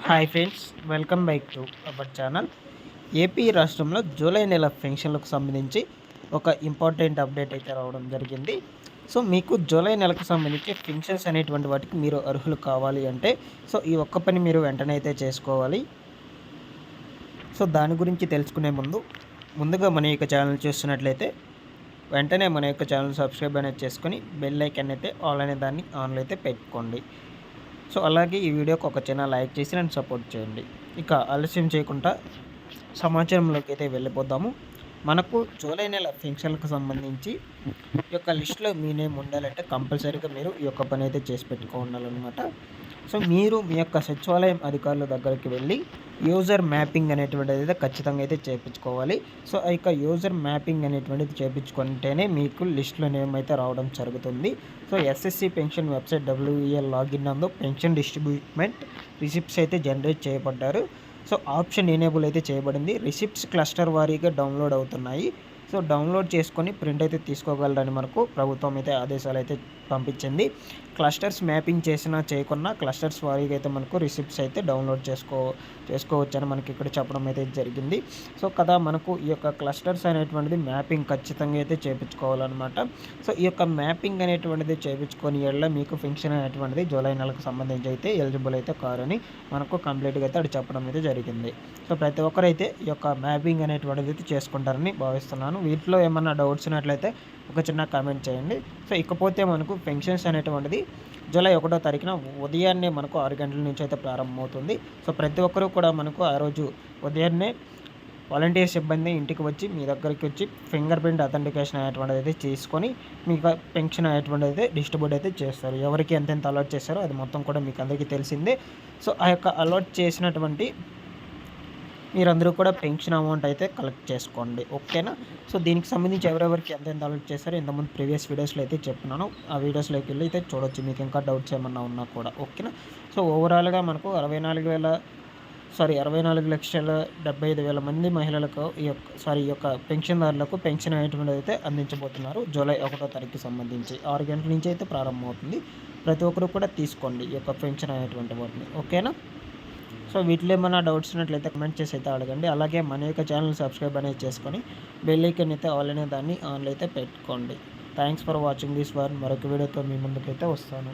Hi friends, welcome back to our channel. AP రాష్ట్రంలో July నెల పెన్షన్లకు సంబంధించి ఒక ఇంపార్టెంట్ అప్డేట్ అయితే రావడం జరిగింది. సో మీకు జూలై నెలకు సంబంధించి పెన్షన్స్ అనేటువంటి వాటికి మీరు అర్హులు కావాలి అంటే ఈ ఒక్క పని మీరు వెంటనే అయితే చేసుకోవాలి. సో దాని గురించి తెలుసుకునే ముందుగా మన యొక్క ఛానల్ చూస్తున్నట్లయితే వెంటనే మన యొక్క ఛానల్ సబ్స్క్రైబ్ అనేది చేసుకొని బెల్ ఐకాన్ అయితే ఆల్ అనే దాన్ని ఆన్లో అయితే పెట్టుకోండి. సో అలాగే ఈ వీడియోకి ఒక చిన్న లైక్ చేసి నన్ను సపోర్ట్ చేయండి. ఇక ఆలస్యం చేయకుండా సమాచారంలోకి అయితే వెళ్ళిపోదాము. మనకు జూలై నెల పెన్షన్లకు సంబంధించి ఈ యొక్క లిస్టులో మీ నేమ్ ఉండాలంటే కంపల్సరీగా మీరు ఈ యొక్క పని అయితే చేసి పెట్టుకోవాలన్నమాట. సో మీరు మీ యొక్క సచివాలయం అధికారుల దగ్గరికి వెళ్ళి యూజర్ మ్యాపింగ్ అనేటువంటిది అయితే ఖచ్చితంగా అయితే చేయించుకోవాలి. సో ఆ యొక్క యూజర్ మ్యాపింగ్ అనేటువంటిది చేయించుకుంటేనే మీకు లిస్టులో నేమ్ అయితే రావడం జరుగుతుంది. So SSC pension website WEL login నందు పెన్షన్ డిస్ట్రిబ్యూట్మెంట్ రిసిప్ట్స్ అయితే జనరేట్ చేయబడ్డారు. సో ఆప్షన్ ఎనేబుల్ అయితే చేయబడింది. రిసిప్ట్స్ క్లస్టర్ వారీగా డౌన్లోడ్ అవుతున్నాయి. సో డౌన్లోడ్ చేసుకొని ప్రింట్ అయితే తీసుకోగలరని మనకు ప్రభుత్వం అయితే ఆదేశాలు అయితే పంపించింది. క్లస్టర్స్ మ్యాపింగ్ చేసినా చేయకున్నా క్లస్టర్స్ వారీగా అయితే మనకు రిసిప్ట్స్ అయితే డౌన్లోడ్ చేసుకోవచ్చని మనకి ఇక్కడ చెప్పడం అయితే జరిగింది. సో కదా మనకు ఈ యొక్క క్లస్టర్స్ అనేటువంటిది మ్యాపింగ్ ఖచ్చితంగా అయితే చేయించుకోవాలన్నమాట. సో ఈ యొక్క మ్యాపింగ్ అనేటువంటిది చేయించుకొని ఏళ్ళ మీకు పెన్షన్ అనేటువంటిది జూలై నెలకు సంబంధించి అయితే ఎలిజిబుల్ అయితే కారని మనకు కంప్లీట్గా అయితే అది చెప్పడం అయితే జరిగింది. సో ప్రతి ఒక్కరైతే ఈ యొక్క మ్యాపింగ్ అనేటువంటిది అయితే చేసుకుంటారని భావిస్తున్నాను. వీటిలో ఏమన్నా డౌట్స్ ఉన్నట్లయితే ఒక చిన్న కామెంట్ చేయండి. సో ఇకపోతే మనకు పెన్షన్స్ అనేటువంటిది జూలై 1వ తారీఖున ఉదయాన్నే మనకు 6 గంటల నుంచి అయితే ప్రారంభమవుతుంది. సో ప్రతి ఒక్కరూ కూడా మనకు ఆ రోజు ఉదయాన్నే వాలంటీర్ సిబ్బంది ఇంటికి వచ్చి మీ దగ్గరికి వచ్చి ఫింగర్ ప్రింట్ అథెంటికేషన్ అనేటువంటిది అయితే చేసుకొని మీకు పెన్షన్ అనేటువంటిది అయితే డిస్ట్రిబ్యూట్ అయితే చేస్తారు. ఎవరికి ఎంతెంత అలాట్ చేస్తారో అది మొత్తం కూడా మీకు అందరికీ తెలిసిందే. సో ఆ యొక్క అలాట్ చేసినటువంటి మీరందరూ కూడా పెన్షన్ అమౌంట్ అయితే కలెక్ట్ చేసుకోండి, ఓకేనా. సో దీనికి సంబంధించి ఎవరెవరికి ఎంతెంత అలర్ట్ చేస్తారో ఇంతకుముందు ప్రీవియస్ వీడియోస్లో అయితే చెప్తున్నాను. ఆ వీడియోస్లోకి వెళ్ళి అయితే చూడొచ్చు, మీకు ఇంకా డౌట్స్ ఏమన్నా ఉన్నా కూడా, ఓకేనా. సో ఓవరాల్గా మనకు 64,75,000 మంది మహిళలకు ఈ యొక్క పెన్షన్దారులకు పెన్షన్ అనేటువంటిది అయితే అందించబోతున్నారు. జూలై 1వ తారీఖుకి సంబంధించి 6 గంటల నుంచి అయితే ప్రారంభమవుతుంది. ప్రతి ఒక్కరు కూడా తీసుకోండి ఈ యొక్క పెన్షన్ అనేటువంటి వాటిని, ఓకేనా. సో వీటిలో ఏమైనా డౌట్స్ ఉన్నట్లయితే కమెంట్ చేసి అయితే అడగండి. అలాగే మన యొక్క ఛానల్ సబ్స్క్రైబ్ అనేది చేసుకొని బెల్ ఐకాన్ అయితే ఆల్ అనే దాన్ని ఆన్లో అయితే పెట్టుకోండి. Thanks for watching this one. మరొక వీడియోతో మీ ముందుకైతే వస్తాను.